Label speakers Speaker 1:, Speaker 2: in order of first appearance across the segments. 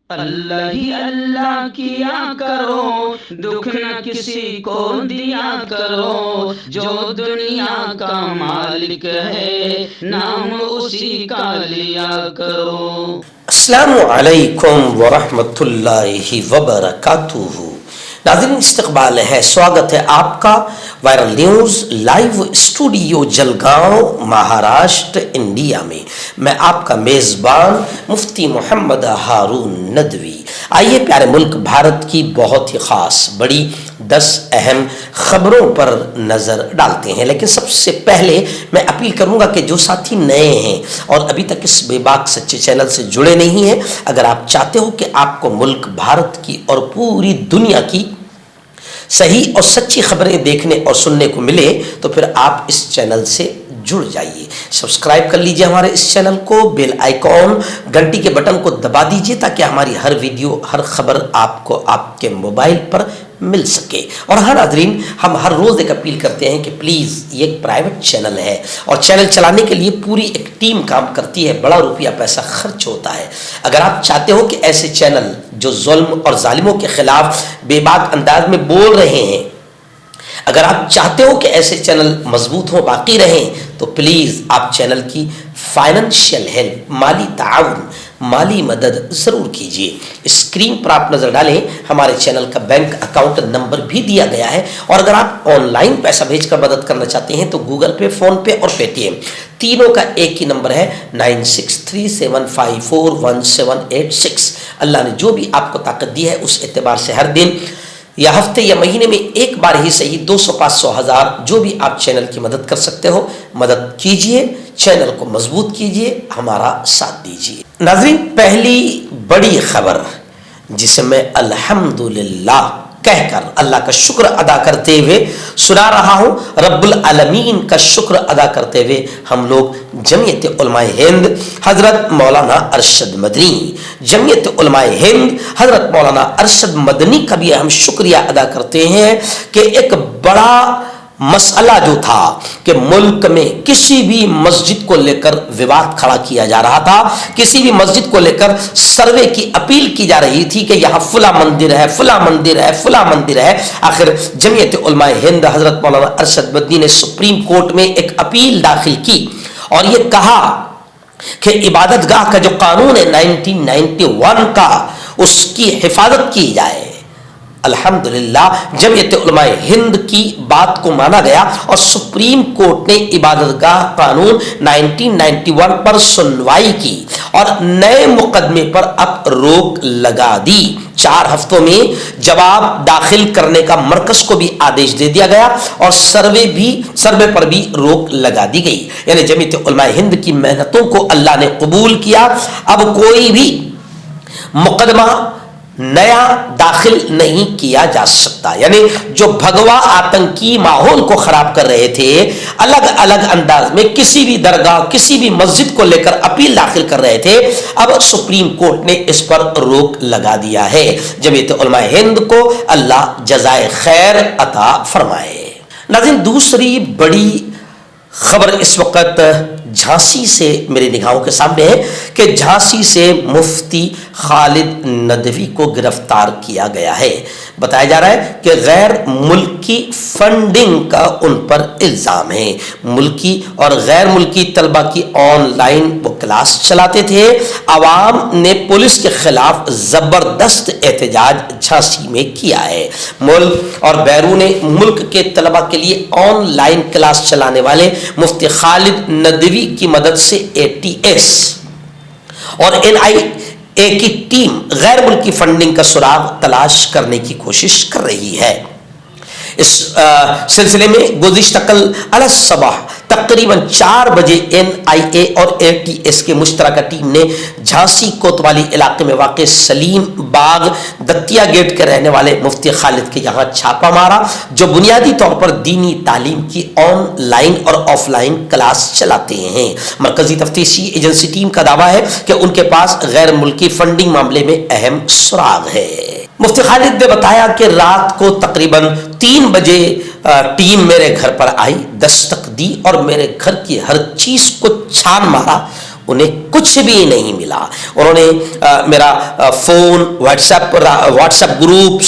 Speaker 1: اللہ ہی اللہ کیا کرو، دکھ نہ کسی کو دیا کرو، جو دنیا کا مالک ہے نام اسی کا لیا کرو۔
Speaker 2: السلام علیکم ورحمۃ اللہ وبرکاتہ۔ ناظرین استقبال ہے، سواگت ہے آپ کا viral news live studio Jalgaon Maharashtra India میں۔ میں آپ کا میزبان مفتی محمد ہارون ندوی۔ آئیے پیارے ملک بھارت کی بہت ہی خاص بڑی 10 اہم خبروں پر نظر ڈالتے ہیں، لیکن سب سے پہلے میں اپیل کروں گا کہ جو ساتھی نئے ہیں اور ابھی تک اس بے باک سچے چینل سے جڑے نہیں ہیں، اگر آپ چاہتے ہو کہ آپ کو ملک بھارت کی اور پوری دنیا کی صحیح اور سچی خبریں دیکھنے اور سننے کو ملے تو پھر آپ اس چینل سے جڑ جائیے۔ سبسکرائب کر لیجئے ہمارے اس چینل کو، بیل آئیکن گھنٹی کے بٹن کو دبا دیجئے تاکہ ہماری ہر ویڈیو ہر خبر آپ کو آپ کے موبائل پر مل سکے۔ اور ہاں ناظرین، ہم ہر روز ایک اپیل کرتے ہیں کہ پلیز یہ ایک پرائیویٹ چینل ہے اور چینل چلانے کے لیے پوری ایک ٹیم کام کرتی ہے، بڑا روپیہ پیسہ خرچ ہوتا ہے۔ اگر آپ چاہتے ہو کہ ایسے چینل جو ظلم اور ظالموں کے خلاف بے باک انداز میں بول رہے ہیں، اگر آپ چاہتے ہو کہ ایسے چینل مضبوط ہوں، باقی رہیں، تو پلیز آپ چینل کی فائنینشیل ہیلپ، مالی تعاون، مالی مدد ضرور کیجیے۔ اسکرین پر آپ نظر ڈالیں، ہمارے چینل کا بینک اکاؤنٹ نمبر بھی دیا گیا ہے، اور اگر آپ آن لائن پیسہ بھیج کر مدد کرنا چاہتے ہیں تو گوگل پے، فون پے اور پے ٹی ایم تینوں کا ایک ہی نمبر ہے 9637541786۔ اللہ نے جو بھی آپ کو طاقت دی ہے اس اعتبار سے ہر دن یا ہفتے یا مہینے میں ایک بار ہی صحیح 200 500 1000 جو بھی آپ چینل کی مدد کر سکتے ہو مدد کیجئے، چینل کو مضبوط کیجئے، ہمارا ساتھ دیجئے۔ ناظرین، پہلی بڑی خبر جسے میں الحمدللہ کہہ کر اللہ کا شکر ادا کرتے ہوئے سنا رہا ہوں، رب العالمین کا شکر ادا کرتے ہوئے ہم لوگ جمعیت علماء ہند حضرت مولانا ارشد مدنی، جمعیت علماء ہند حضرت مولانا ارشد مدنی کا بھی ہم شکریہ ادا کرتے ہیں کہ ایک بڑا مسئلہ جو تھا کہ ملک میں کسی بھی مسجد کو لے کر وواد کھڑا کیا جا رہا تھا، کسی بھی مسجد کو لے کر سروے کی اپیل کی جا رہی تھی کہ یہاں فلاں مندر ہے، فلاں مندر ہے، فلاں مندر ہے، آخر جمعیت علماء ہند حضرت مولانا ارشد مدنی نے سپریم کورٹ میں ایک اپیل داخل کی اور یہ کہا کہ عبادت گاہ کا جو قانون ہے 1991 کا، اس کی حفاظت کی جائے۔ الحمدللہ جمعیت علماء ہند کی بات کو مانا گیا اور سپریم کورٹ نے عبادت گاہ قانون 1991 پر سنوائی کی اور نئے مقدمے پر اب روک لگا دی۔ 4 ہفتوں میں جواب داخل کرنے کا مرکز کو بھی آدیش دے دیا گیا اور سروے پر بھی روک لگا دی گئی، یعنی جمعیت علماء ہند کی محنتوں کو اللہ نے قبول کیا۔ اب کوئی بھی مقدمہ نیا داخل نہیں کیا جا سکتا، یعنی جو بھگوا آتنکی ماحول کو خراب کر رہے تھے، الگ الگ انداز میں کسی بھی درگاہ، کسی بھی مسجد کو لے کر اپیل داخل کر رہے تھے، اب سپریم کورٹ نے اس پر روک لگا دیا ہے۔ جمعیت علماء ہند کو اللہ جزائے خیر عطا فرمائے۔ ناظرین، دوسری بڑی خبر اس وقت جھانسی سے میری نگاہوں کے سامنے ہے کہ جھانسی سے مفتی خالد ندوی کو گرفتار کیا گیا ہے۔ بتایا جا رہا ہے کہ غیر ملکی فنڈنگ کا ان پر الزام ہے۔ ملکی اور غیر ملکی طلبہ کی آن لائن وہ کلاس چلاتے تھے۔ عوام نے پولیس کے خلاف زبردست احتجاج جھانسی میں کیا ہے۔ ملک اور بیرون ملک کے طلبہ کے لیے آن لائن کلاس چلانے والے مفتی خالد ندوی کی مدد سے ATS اور NIA کی ٹیم غیر ملکی فنڈنگ کا سراغ تلاش کرنے کی کوشش کر رہی ہے۔ اس سلسلے میں گزشتہ کل الصبح تقریباً 4 بجے NIA اور ATS کے مشترکہ ٹیم نے جھانسی کوتوالی علاقے میں واقع سلیم باغ دتیا گیٹ کے رہنے والے مفتی خالد کے یہاں چھاپا مارا، جو بنیادی طور پر دینی تعلیم کی آن لائن اور آف لائن کلاس چلاتے ہیں۔ مرکزی تفتیشی ایجنسی ٹیم کا دعویٰ ہے کہ ان کے پاس غیر ملکی فنڈنگ معاملے میں اہم سراغ ہے۔ مفتی خالد نے بتایا کہ رات کو تقریباً 3 بجے ٹیم میرے گھر پر آئی، دستک دی اور میرے گھر کی ہر چیز کو چھان مارا۔ انہیں کچھ بھی نہیں ملا. انہوں نے میرا فون، واٹس ایپ گروپ،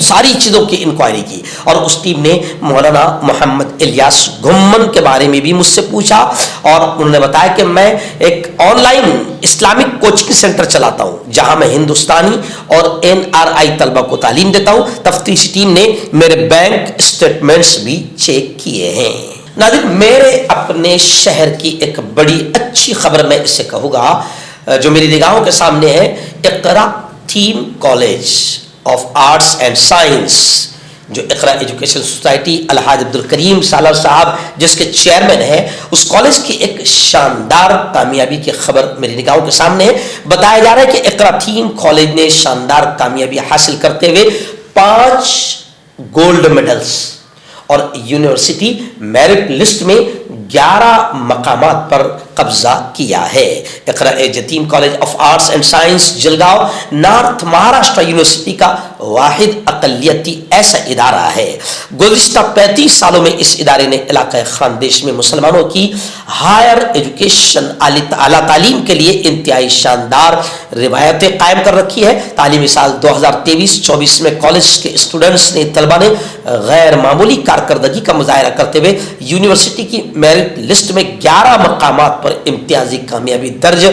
Speaker 2: ساری چیزوں کی انکوائری کی، اور اس ٹیم نے مولانا محمد الیاس گھمن کے بارے میں بھی مجھ سے پوچھا، اور انہوں نے بتایا کہ میں ایک on line Islamic coaching centre چلاتا ہوں جہاں میں ہندوستانی اور NRI طلبہ کو تعلیم دیتا ہوں. تفتیشی ٹیم نے میرے بینک اسٹیٹمنٹس بھی چیک کیے ہیں. ناظرین، میرے اپنے شہر کی ایک بڑی اچھی خبر میں اسے کہوں گا جو میری نگاہوں کے سامنے ہے. Iqra theme college of arts and science, جو اقرا ایجوکیشن سوسائٹی الحاج عبدالکریم سالار صاحب جس کے چیئرمین ہیں، اس کالج کی ایک شاندار کامیابی کی خبر میری نگاہوں کے سامنے ہے. بتایا جا رہا ہے کہ اقرا تھیم کالج نے شاندار کامیابی حاصل کرتے ہوئے 5 گولڈ میڈلز اور یونیورسٹی میرٹ لسٹ میں 11 مقامات پر قبضہ کیا ہے. اقرا یتیم college of arts and science Jalgaon north Maharashtra university کا واحد اقلیتی ایسا ادارہ ہے. گزشتہ 35 سالوں میں اس ادارے نے علاقہ خاندیش میں مسلمانوں کی ہائر ایجوکیشن اعلیٰ تعلیم کے لیے انتہائی شاندار روایتیں قائم کر رکھی ہے. تعلیمی سال 2023-24 میں کالج کے اسٹوڈنٹس نے طلبہ نے غیر معمولی کارکردگی کا مظاہرہ کرتے ہوئے یونیورسٹی کی میرٹ لسٹ میں 11 مقامات پر امتیازی کامیابی درج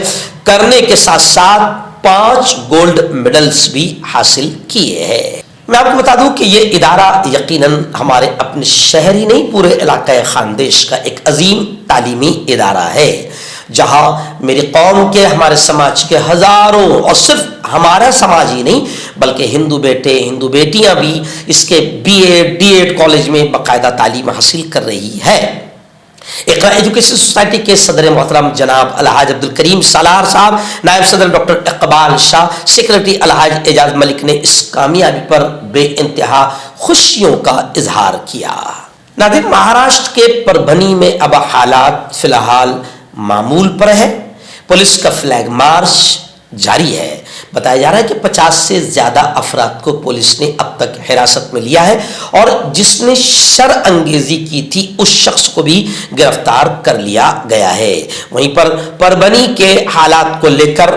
Speaker 2: کرنے کے ساتھ ساتھ 5 گولڈ میڈلز بھی حاصل کیے ہیں. میں آپ کو بتا دوں کہ یہ ادارہ یقیناً ہمارے اپنے شہر ہی نہیں، پورے علاقہ خاندیش کا ایک عظیم تعلیمی ادارہ ہے جہاں میری قوم کے، ہمارے سماج کے ہزاروں، اور صرف ہمارا سماج ہی نہیں بلکہ ہندو بیٹے ہندو بیٹیاں بھی اس کے BA D.Ed کالج میں باقاعدہ تعلیم حاصل کر رہی ہے. اقرا ایجوکیشن سوسائٹی کے صدر محترم جناب الحاج عبدالکریم سالار صاحب، نائب صدر ڈاکٹر اقبال شاہ، سیکرٹری الحاج اعجاز ملک نے اس کامیابی پر بے انتہا خوشیوں کا اظہار کیا. ناظرین، مہاراشٹر کے پربھنی میں اب حالات فی الحال معمول پر ہے. پولیس کا فلیگ مارچ جاری ہے. بتایا جا رہا ہے کہ 50 سے زیادہ افراد کو پولیس نے اب تک حراست میں لیا ہے، اور جس نے شر انگیزی کی تھی اس شخص کو بھی گرفتار کر لیا گیا ہے. وہیں پر پربھنی کے حالات کو لے کر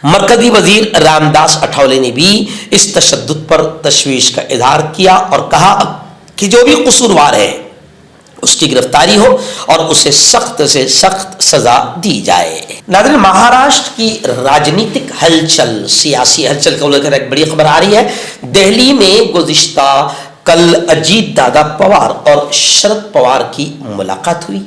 Speaker 2: مرکزی وزیر رام داس اٹھاولے نے بھی اس تشدد پر تشویش کا اظہار کیا اور کہا کہ جو بھی قصوروار ہے اس کی گرفتاری ہو اور اسے سخت سے سخت سزا دی جائے. ناظرین، مہاراشٹر کی راجنیتک ہلچل، سیاسی ہلچل کو لے کر ایک بڑی خبر آ رہی ہے. دہلی میں گزشتہ کل اجیت دادا پوار اور شرد پوار کی ملاقات ہوئی.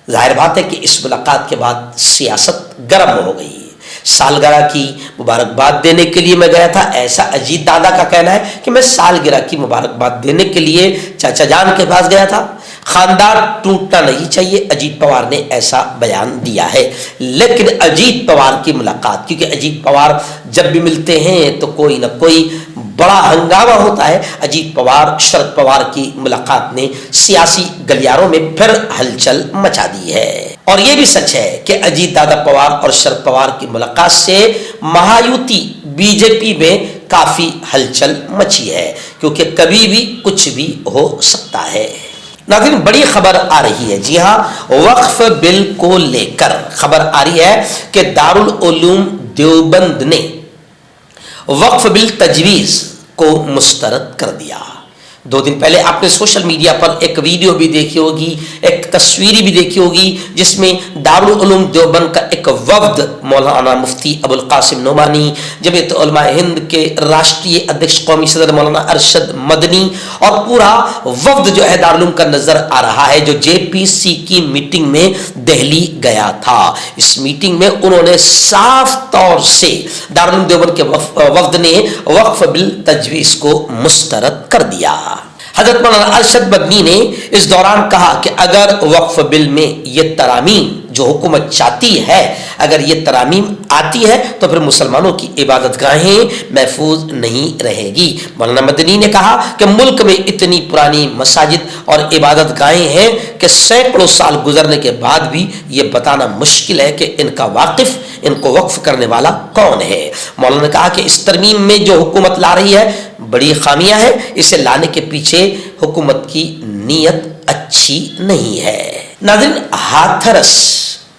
Speaker 2: ظاہر بات ہے کہ اس ملاقات کے بعد سیاست گرم ہو گئی. سالگرہ کی مبارکباد دینے کے لیے میں گیا تھا، ایسا اجیت دادا کا کہنا ہے کہ میں سالگرہ کی مبارکباد دینے کے لیے چاچا جان کے پاس گیا تھا. خاندان ٹوٹنا نہیں چاہیے، اجیت پوار نے ایسا بیان دیا ہے. لیکن اجیت پوار کی ملاقات، کیونکہ اجیت پوار جب بھی ملتے ہیں تو کوئی نہ کوئی بڑا ہنگامہ ہوتا ہے. اجیت پوار شرد پوار کی ملاقات نے سیاسی گلیاروں میں پھر ہلچل مچا دی ہے. اور یہ بھی سچ ہے کہ اجیت دادا پوار اور شرد پوار کی ملاقات سے مہایوتی BJP میں کافی ہلچل مچی ہے، کیونکہ کبھی بھی کچھ بھی ہو سکتا ہے. ناظرین، بڑی خبر آ رہی ہے. جی ہاں، وقف بل کو لے کر خبر آ رہی ہے کہ دارالعلوم دیوبند نے وقف بل تجویز کو مسترد کر دیا. 2 دن پہلے آپ نے سوشل میڈیا پر ایک ویڈیو بھی دیکھی ہوگی، ایک تصویری بھی دیکھی ہوگی، جس میں دارالعلوم دیوبند کا ایک وفد مولانا مفتی ابوالقاسم نعمانی، جمعیت علماء ہند کے راشٹریہ ادھیکش قومی صدر مولانا ارشد مدنی اور پورا وفد جو ہے دارالعلوم کا نظر آ رہا ہے، جو JPC کی میٹنگ میں دہلی گیا تھا. اس میٹنگ میں انہوں نے صاف طور سے دارالعلوم دیوبند کے وفد نے وقف بل تجویز کو مسترد کر دیا. حضرت مولانا ارشد مدنی نے اس دوران کہا کہ اگر وقف بل میں یہ ترامیم جو حکومت چاہتی ہے، اگر یہ ترامیم آتی ہے تو پھر مسلمانوں کی عبادت گاہیں محفوظ نہیں رہے گی. مولانا مدنی نے کہا کہ ملک میں اتنی پرانی مساجد اور عبادت گاہیں ہیں کہ سینکڑوں سال گزرنے کے بعد بھی یہ بتانا مشکل ہے کہ ان کا واقف، ان کو وقف کرنے والا کون ہے. مولانا نے کہا کہ اس ترمیم میں جو حکومت لا رہی ہے بڑی خامیاں ہیں، اسے لانے کے پیچھے حکومت کی نیت اچھی نہیں ہے. ناظرین، ہاتھرس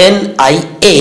Speaker 2: NIA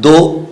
Speaker 2: 2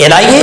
Speaker 2: NIA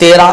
Speaker 2: 13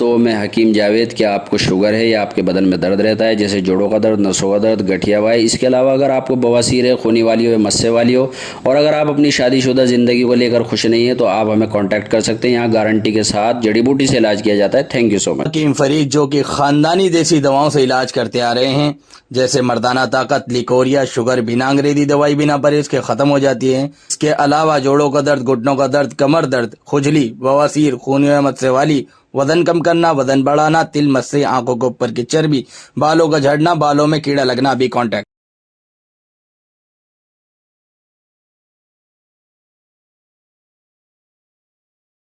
Speaker 3: دوستوں میں حکیم جاوید، کیا آپ کو شوگر ہے یا آپ کے بدن میں درد رہتا ہے جیسے جوڑوں کا درد، نسوں کا درد، گٹھیا وائے؟ اس کے علاوہ اگر آپ کو بواسیر ہے، خونی والی ہو یا مسے والی ہو، اور اگر آپ اپنی شادی شدہ زندگی کو لے کر خوش نہیں ہیں تو آپ ہمیں کانٹیکٹ کر سکتے ہیں. یہاں گارنٹی کے ساتھ جڑی بوٹی سے علاج کیا جاتا ہے. تھینک یو سو مچ.
Speaker 4: حکیم فرید جو کہ خاندانی دیسی دواؤں سے علاج کرتے آ رہے ہیں، جیسے مردانہ طاقت، لیکوریا، شوگر بنا انگریزی دوائی بنا پرہیز کے ختم ہو جاتی ہے. اس کے علاوہ جوڑوں کا درد، گھٹنوں کا درد، کمر درد، کھجلی، بواسیر، خونی و مسے والی، وزن کم کرنا، وزن بڑھانا، تل، مسے، آنکھوں کے اوپر کی چربی، بالوں کا جھڑنا، بالوں میں کیڑا لگنا، بھی کانٹیکٹ.